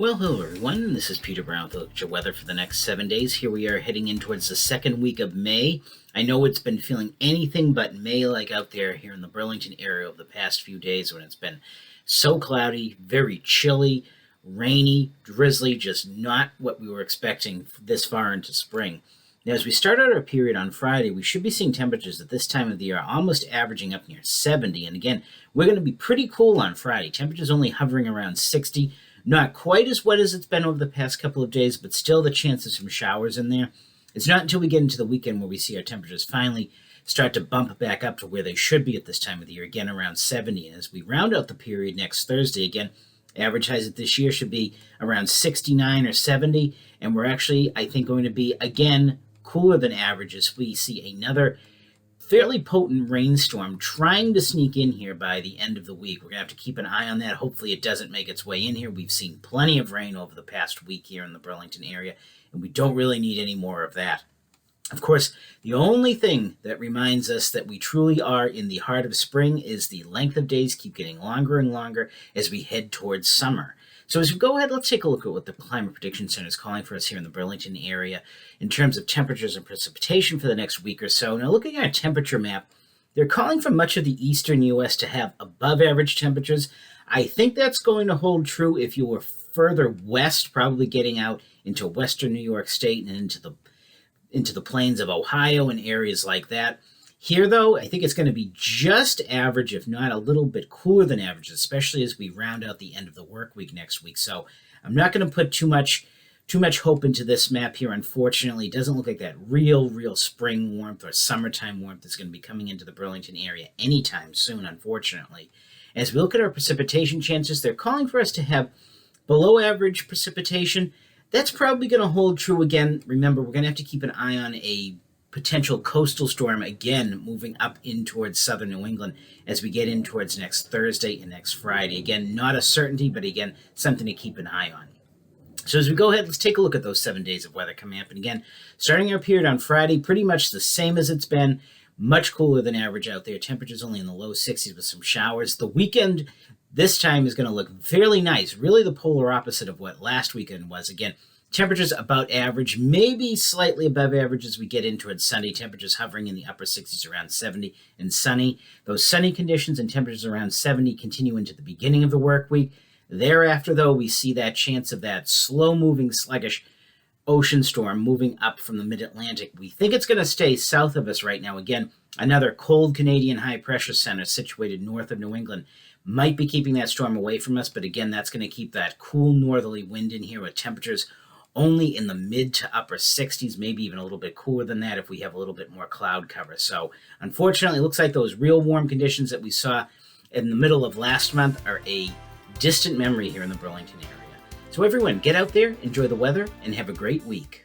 Well, hello everyone. This is Peter Brown with a look at your weather for the next 7 days. Here we are heading in towards the second week of May. I know it's been feeling anything but May-like out there here in the Burlington area over the past few days when it's been so cloudy, very chilly, rainy, drizzly, just not what we were expecting this far into spring. Now, as we start out our period on Friday, we should be seeing temperatures at this time of the year almost averaging up near 70. And again, we're going to be pretty cool on Friday. Temperatures only hovering around 60. Not quite as wet as it's been over the past couple of days, but still the chance of some showers in there. It's not until we get into the weekend where we see our temperatures finally start to bump back up to where they should be at this time of the year, again around 70. And as we round out the period next Thursday, again, average highs this year should be around 69 or 70. And we're actually, I think, going to be, again, cooler than average as we see another fairly potent rainstorm trying to sneak in here by the end of the week. We're going to have to keep an eye on that. Hopefully it doesn't make its way in here. We've seen plenty of rain over the past week here in the Burlington area, and we don't really need any more of that. Of course, the only thing that reminds us that we truly are in the heart of spring is the length of days keep getting longer and longer as we head towards summer. So as we go ahead, let's take a look at what the Climate Prediction Center is calling for us here in the Burlington area in terms of temperatures and precipitation for the next week or so. Now, looking at our temperature map, they're calling for much of the eastern U.S. to have above average temperatures. I think that's going to hold true if you were further west, probably getting out into western New York State and into the plains of Ohio and areas like that. Here, though, I think it's going to be just average, if not a little bit cooler than average, especially as we round out the end of the work week next week. So I'm not going to put too much hope into this map here, unfortunately. It doesn't look like that real spring warmth or summertime warmth is going to be coming into the Burlington area anytime soon, unfortunately. As we look at our precipitation chances, they're calling for us to have below average precipitation. That's probably going to hold true again. Remember, we're going to have to keep an eye on a potential coastal storm again moving up in towards southern New England as we get in towards next Thursday and next Friday. Again, not a certainty, but again, something to keep an eye on. So as we go ahead, let's take a look at those 7 days of weather coming up. And again, starting our period on Friday, pretty much the same as it's been, much cooler than average out there. Temperatures only in the low 60s with some showers. The weekend this time is going to look fairly nice, really the polar opposite of what last weekend was. Again, temperatures about average, maybe slightly above average as we get in towards Sunday. Temperatures hovering in the upper 60s around 70 and sunny. Those sunny conditions and temperatures around 70 continue into the beginning of the work week. Thereafter, though, we see that chance of that slow-moving, sluggish ocean storm moving up from the mid-Atlantic. We think it's going to stay south of us right now. Again, another cold Canadian high-pressure center situated north of New England might be keeping that storm away from us, but again, that's going to keep that cool northerly wind in here with temperatures only in the mid to upper 60s, maybe even a little bit cooler than that if we have a little bit more cloud cover. So unfortunately, it looks like those real warm conditions that we saw in the middle of last month are a distant memory here in the Burlington area. So everyone, get out there, enjoy the weather, and have a great week.